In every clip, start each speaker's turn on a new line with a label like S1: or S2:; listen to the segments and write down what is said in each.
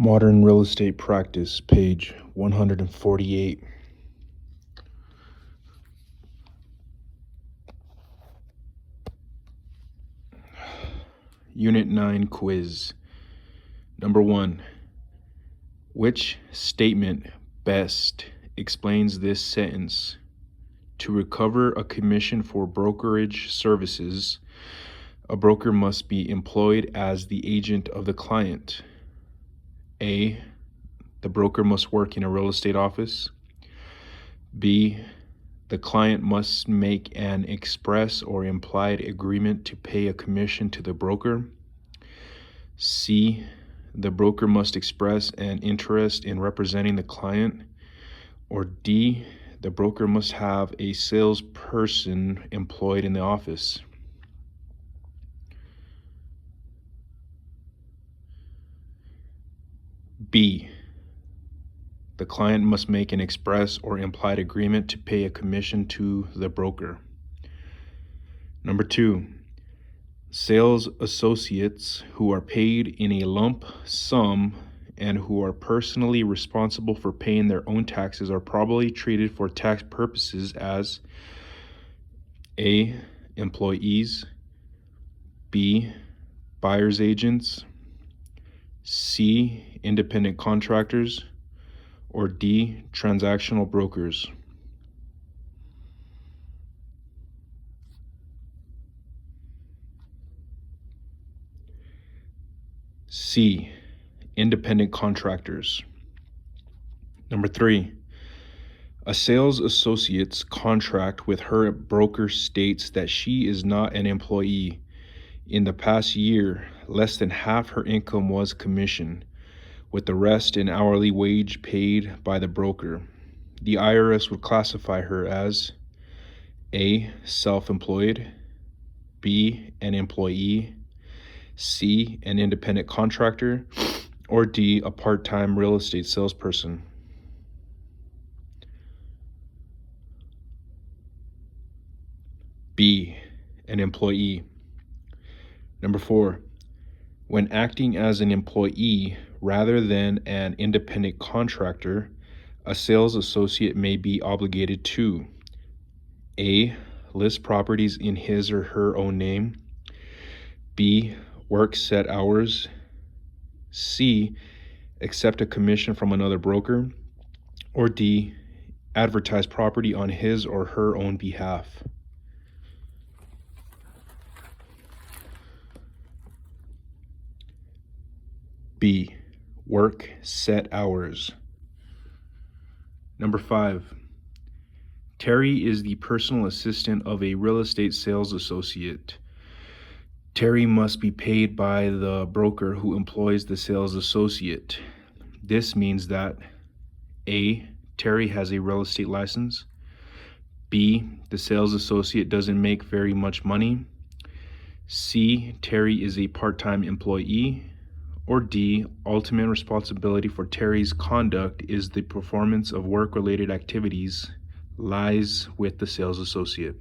S1: Modern Real Estate Practice, page 148. Unit 9 quiz. Number 1. Which statement best explains this sentence? To recover a commission for brokerage services, a broker must be employed as the agent of the client. A. The broker must work in a real estate office. B. The client must make an express or implied agreement to pay a commission to the broker. C. The broker must express an interest in representing the client. Or D. The broker must have a salesperson employed in the office. B. The client must make an express or implied agreement to pay a commission to the broker. Number 2. Sales associates who are paid in a lump sum and who are personally responsible for paying their own taxes are probably treated for tax purposes as A. Employees, B. Buyer's agents, C. Independent contractors, or D. Transactional brokers. C. Independent contractors. Number 3. A sales associate's contract with her broker states that she is not an employee. In the past year, less than half her income was commission, with the rest in hourly wage paid by the broker. The IRS would classify her as A. Self-employed, B. An employee, C. An independent contractor, or D. A part-time real estate salesperson. B. An employee. Number 4. When acting as an employee rather than an independent contractor, a sales associate may be obligated to A. List properties in his or her own name, B. Work set hours, C. Accept a commission from another broker, or D. Advertise property on his or her own behalf. B. Work set hours. Number 5. Terry is the personal assistant of a real estate sales associate. Terry must be paid by the broker who employs the sales associate. This means that A. Terry has a real estate license, B. The sales associate doesn't make very much money, C. Terry is a part-time employee, or D. Ultimate responsibility for Terry's conduct is the performance of work-related activities lies with the sales associate.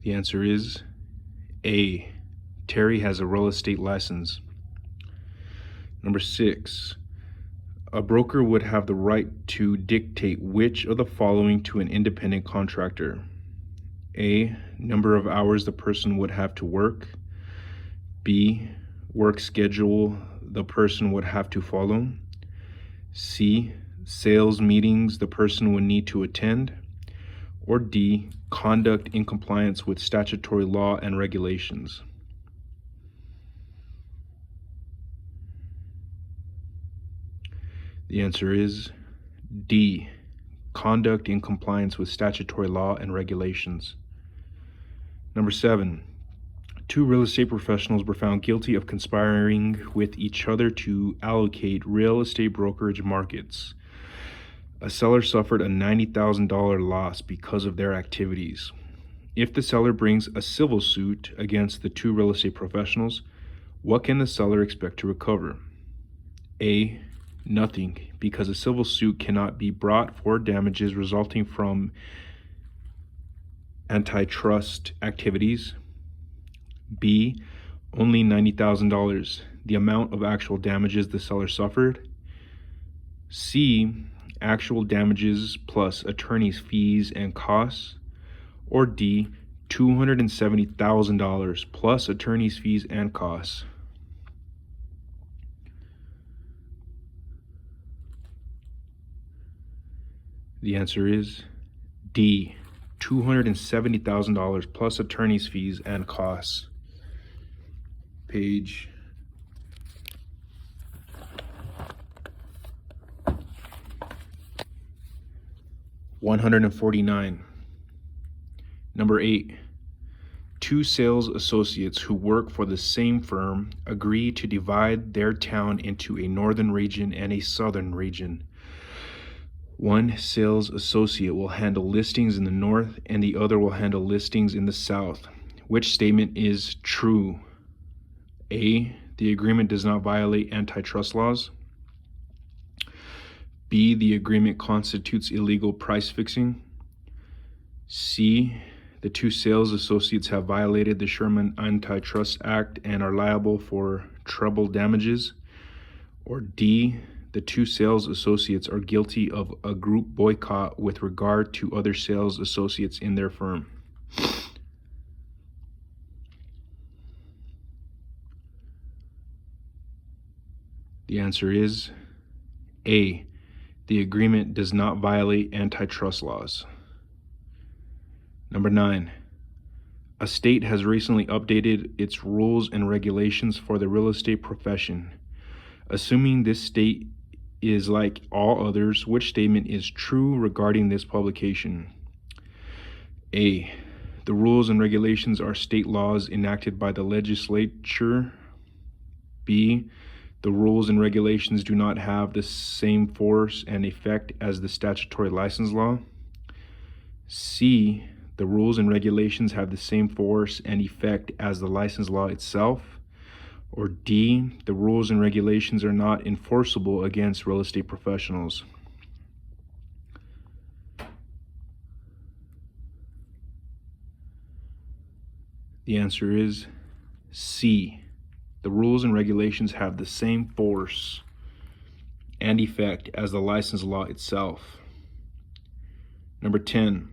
S1: The answer is A. Terry has a real estate license. Number 6. A broker would have the right to dictate which of the following to an independent contractor. A. Number of hours the person would have to work. B. Work schedule the person would have to follow. C. Sales meetings the person would need to attend. Or D. Conduct in compliance with statutory law and regulations. The answer is D. Conduct in compliance with statutory law and regulations. Number 7. 2 real estate professionals were found guilty of conspiring with each other to allocate real estate brokerage markets. A seller suffered a $90,000 loss because of their activities. If the seller brings a civil suit against the 2 real estate professionals, what can the seller expect to recover? A. Nothing, because a civil suit cannot be brought for damages resulting from antitrust activities. B, only $90,000, the amount of actual damages the seller suffered. C, actual damages plus attorney's fees and costs. Or D, $270,000 plus attorney's fees and costs. The answer is D, $270,000 plus attorney's fees and costs. Page 149. Number 8. Two sales associates who work for the same firm agree to divide their town into a northern region and a southern region. One sales associate will handle listings in the north and the other will handle listings in the south. Which statement is true? A, the agreement does not violate antitrust laws. B, the agreement constitutes illegal price fixing. C, the two sales associates have violated the Sherman Antitrust Act and are liable for treble damages. Or D, the two sales associates are guilty of a group boycott with regard to other sales associates in their firm. The answer is A, the agreement does not violate antitrust laws. Number 9. A state has recently updated its rules and regulations for the real estate profession. Assuming this state is like all others, which statement is true regarding this publication? A, the rules and regulations are state laws enacted by the legislature. B, the rules and regulations do not have the same force and effect as the statutory license law. C, the rules and regulations have the same force and effect as the license law itself. Or D, the rules and regulations are not enforceable against real estate professionals. The answer is C, the rules and regulations have the same force and effect as the license law itself. Number 10.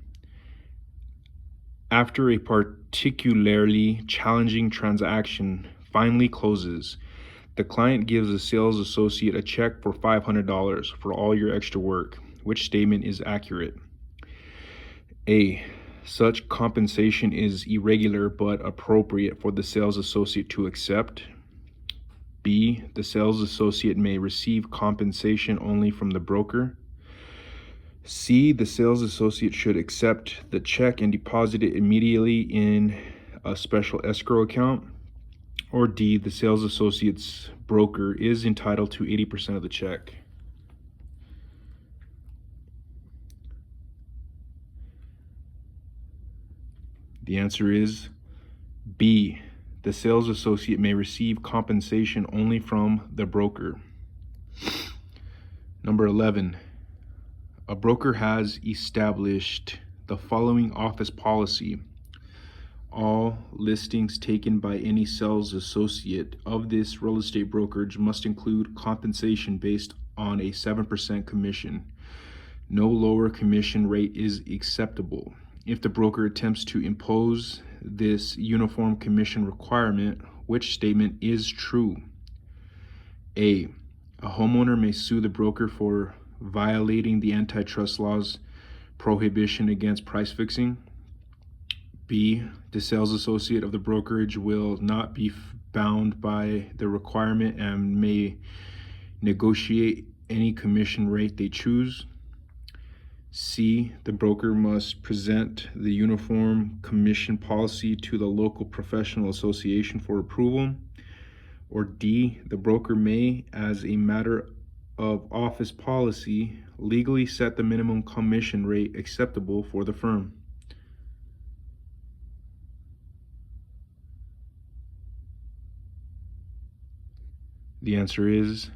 S1: After a particularly challenging transaction finally closes, the client gives a sales associate a check for $500 for all your extra work. Which statement is accurate? A, such compensation is irregular but appropriate for the sales associate to accept. B, the sales associate may receive compensation only from the broker. C, the sales associate should accept the check and deposit it immediately in a special escrow account. Or D, the sales associate's broker is entitled to 80% of the check. The answer is B, the sales associate may receive compensation only from the broker. Number 11. A broker has established the following office policy. All listings taken by any sales associate of this real estate brokerage must include compensation based on a 7% commission. No lower commission rate is acceptable. If the broker attempts to impose this uniform commission requirement, which statement is true? A, a homeowner may sue the broker for violating the antitrust law's prohibition against price fixing. B, the sales associate of the brokerage will not be bound by the requirement and may negotiate any commission rate they choose. C, the broker must present the uniform commission policy to the local professional association for approval. Or D, the broker may, as a matter of office policy, legally set the minimum commission rate acceptable for the firm. The answer is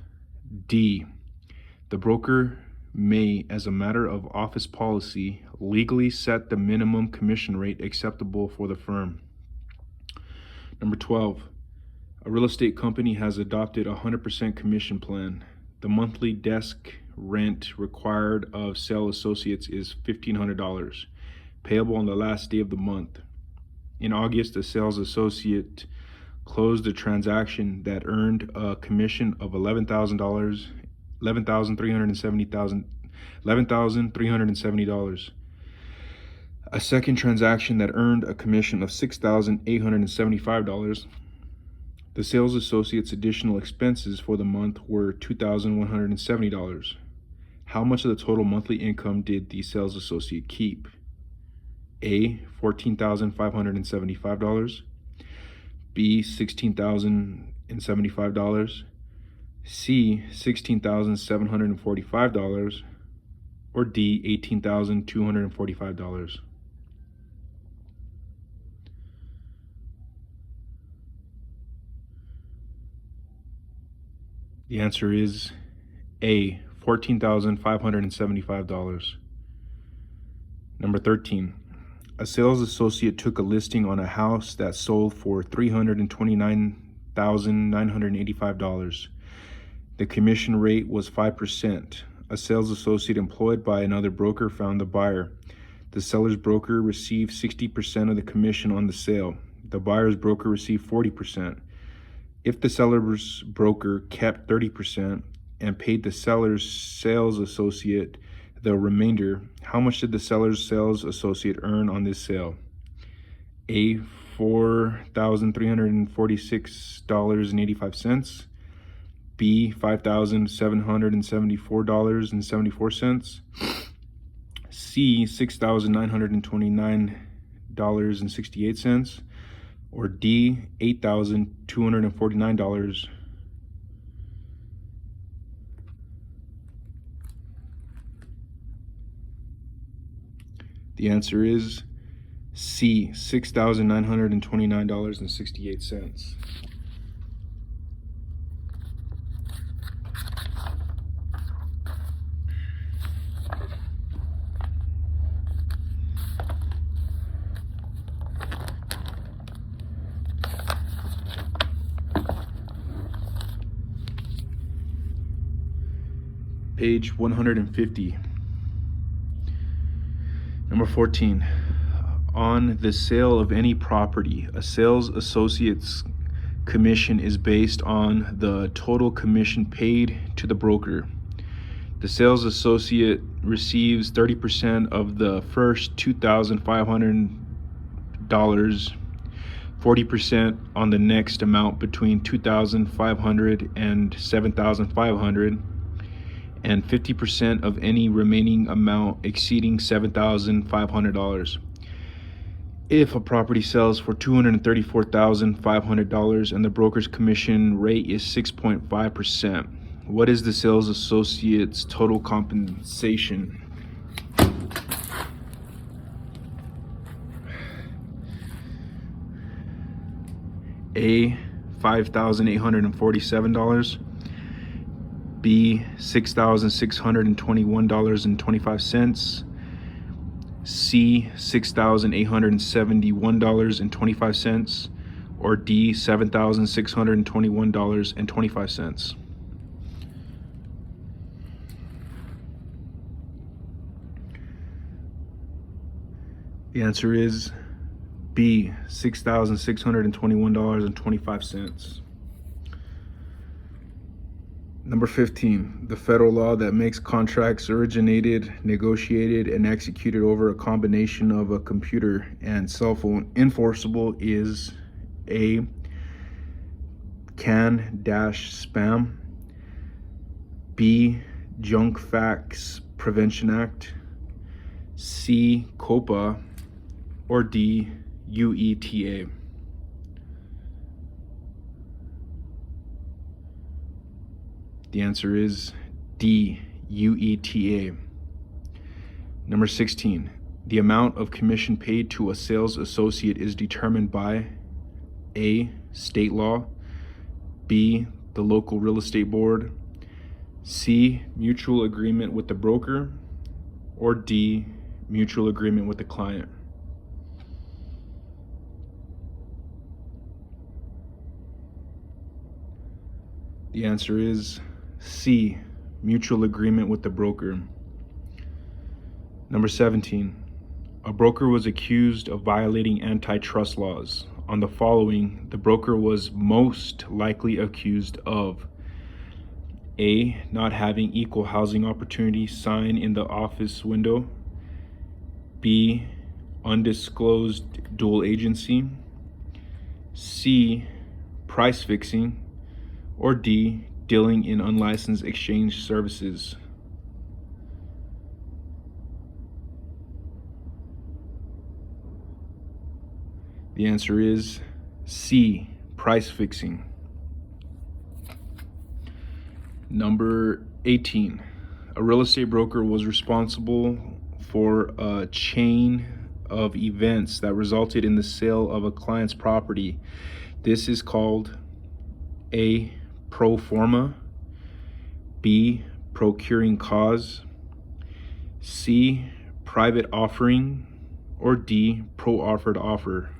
S1: D, the broker may, as a matter of office policy, legally set the minimum commission rate acceptable for the firm. Number 12, a real estate company has adopted a 100% commission plan. The monthly desk rent required of sales associates is $1,500, payable on the last day of the month. In August, a sales associate closed a transaction that earned a commission of $11,370. A second transaction that earned a commission of $6,875. The sales associate's additional expenses for the month were $2,170. How much of the total monthly income did the sales associate keep? A, $14,575. B, $16,075. C, $16,745. Or D, $18,245. The answer is A, $14,575. Number 13, a sales associate took a listing on a house that sold for $329,985. The commission rate was 5%. A sales associate employed by another broker found the buyer. The seller's broker received 60% of the commission on the sale. The buyer's broker received 40%. If the seller's broker kept 30% and paid the seller's sales associate the remainder, how much did the seller's sales associate earn on this sale? A, $4,346.85. B, $5,774.74. C, $6,929.68. Or D, $8,249. The answer is C, $6,929.68. Page 150. Number 14, on the sale of any property, a sales associate's commission is based on the total commission paid to the broker. The sales associate receives 30% of the first $2,500, 40% on the next amount between $2,500 and $7,500, and 50% of any remaining amount exceeding $7,500. If a property sells for $234,500 and the broker's commission rate is 6.5%, what is the sales associate's total compensation? A, $5,847. B, $6,621.25. C, $6,871.25. Or D, $7,621.25. The answer is B, $6,621.25. Number 15, the federal law that makes contracts originated, negotiated, and executed over a combination of a computer and cell phone enforceable is A, CAN-SPAM, B, Junk Fax Prevention Act, C, COPA, or D, UETA. The answer is D, UETA. Number 16, the amount of commission paid to a sales associate is determined by A, state law, B, the local real estate board, C, mutual agreement with the broker, or D, mutual agreement with the client? The answer is C, mutual agreement with the broker. Number 17, a broker was accused of violating antitrust laws. On the following, the broker was most likely accused of: A, not having equal housing opportunity sign in the office window. B, undisclosed dual agency. C, price fixing. Or D, dealing in unlicensed exchange services. The answer is C, price fixing. Number 18, a real estate broker was responsible for a chain of events that resulted in the sale of a client's property. This is called A, pro forma, B, procuring cause, C, private offering, or D, pro offered offer.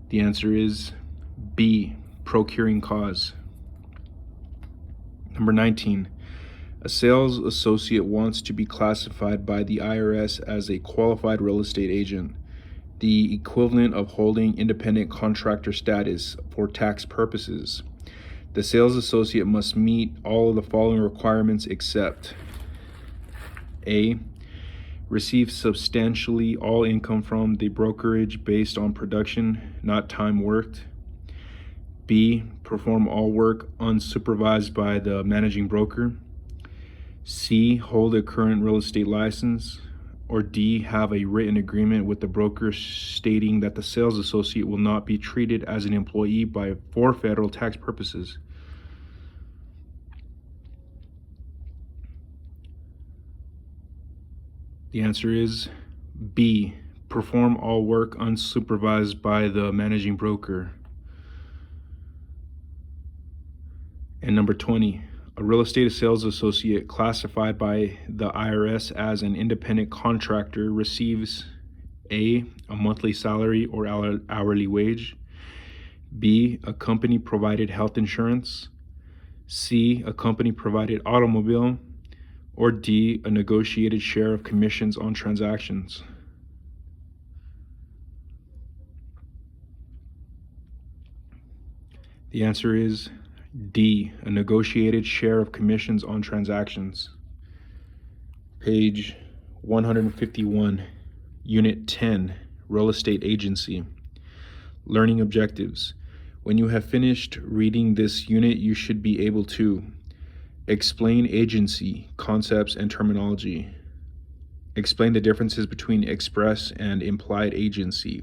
S1: The answer is B, procuring cause. Number 19, a sales associate wants to be classified by the IRS as a qualified real estate agent, the equivalent of holding independent contractor status for tax purposes. The sales associate must meet all of the following requirements except: A, receive substantially all income from the brokerage based on production, not time worked. B, perform all work unsupervised by the managing broker. C, hold a current real estate license. Or D, have a written agreement with the broker stating that the sales associate will not be treated as an employee for federal tax purposes. The answer is B, perform all work unsupervised by the managing broker. And number 20, a real estate sales associate classified by the IRS as an independent contractor receives A, a monthly salary or hourly wage. B, a company provided health insurance. C, a company provided automobile. Or D, a negotiated share of commissions on transactions. The answer is D, a negotiated share of commissions on transactions. Page 151, Unit 10, Real Estate Agency. Learning objectives. When you have finished reading this unit, you should be able to explain agency, concepts, and terminology. Explain the differences between express and implied agency.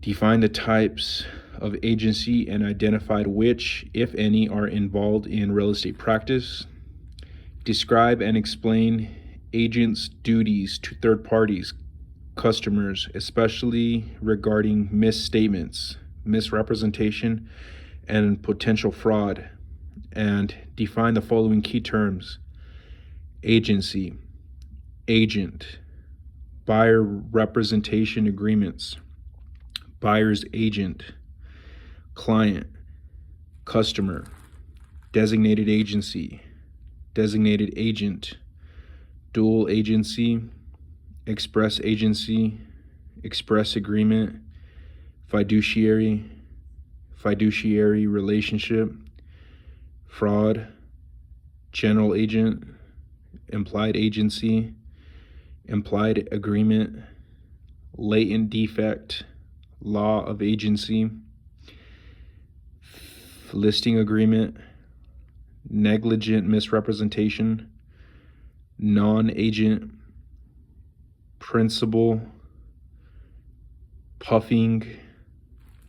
S1: Define the types of agency and identify which, if any, are involved in real estate practice. Describe and explain agents' duties to third parties, customers, especially regarding misstatements, misrepresentation, and potential fraud. And define the following key terms: agency, agent, buyer representation agreements, buyer's agent, client, customer, designated agency, designated agent, dual agency, express agency, express agreement, fiduciary, fiduciary relationship, fraud, general agent, implied agency, implied agreement, latent defect, law of agency, listing agreement, negligent misrepresentation, non-agent, principal, puffing,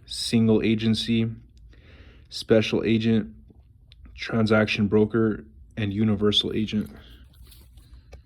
S1: single agency, special agent, transaction broker, and universal agent.